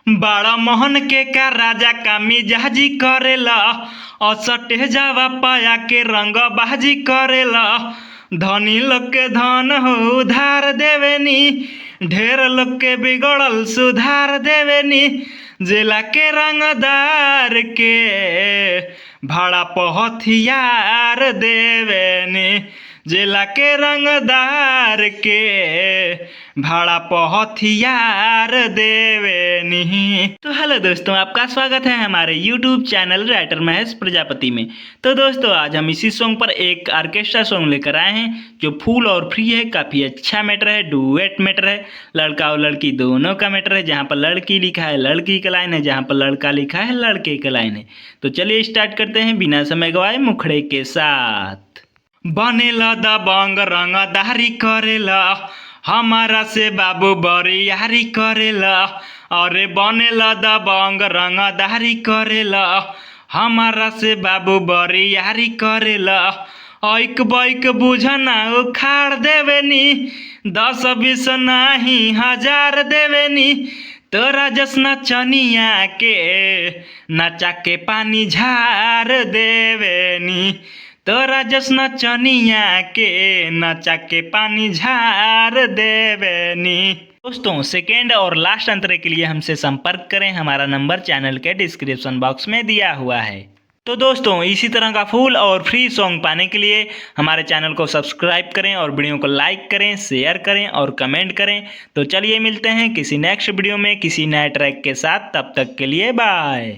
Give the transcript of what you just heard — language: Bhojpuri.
बड़ा मोहन के का राजा का मिजाजी करेला, असटे जावा पाया के रंग बाजी करेला। धनी लोग के धन हो उधार देवेनी, ढेर लोग के बिगड़ल सुधार देवेनी। जिला के रंगदार के भाड़ा पहथियार देवेनी, जिला के रंगदार के भाड़ा पहथियार देवेनी। तो हेलो दोस्तों, आपका स्वागत है हमारे YouTube channel writer Mahesh Prajapati में। तो दोस्तों, आज हम इसी सॉन्ग पर एक ऑर्केस्ट्रा सॉन्ग लेकर आए हैं जो फुल और फ्री है। काफ़ी अच्छा मैटर है, डुएट मैटर है, लड़का और लड़की दोनों का मैटर है। जहाँ पर लड़की लिखा है लड़की का लाइन है, जहाँ पर लड़का लिखा है लड़के का लाइन है। तो चलिए स्टार्ट करते हैं बिना समय गवाए मुखड़े के साथ। बनेला दबंग रंगदारी करेला, हमारा से बाबू बरियारी करेला। अरे बनेला दबंग रंगदारी करेला, हमारा से बाबू बरियारी करेला। ऐक बैक बुझना उखाड़ देवेनी, 10-20 नाही 1000 देवेनी। तोरा जसना चनिया के नचा के पानी झार देवेनी, तोरा जसना चनिया के नचा के पानी झार देवेनी। दोस्तों, सेकेंड और लास्ट अंतरे के लिए हमसे संपर्क करें। हमारा नंबर चैनल के डिस्क्रिप्शन बॉक्स में दिया हुआ है। तो दोस्तों, इसी तरह का फुल और फ्री सॉन्ग पाने के लिए हमारे चैनल को सब्सक्राइब करें और वीडियो को लाइक करें, शेयर करें और कमेंट करें। तो चलिए मिलते हैं किसी नेक्स्ट वीडियो में किसी नए ट्रैक के साथ। तब तक के लिए बाय।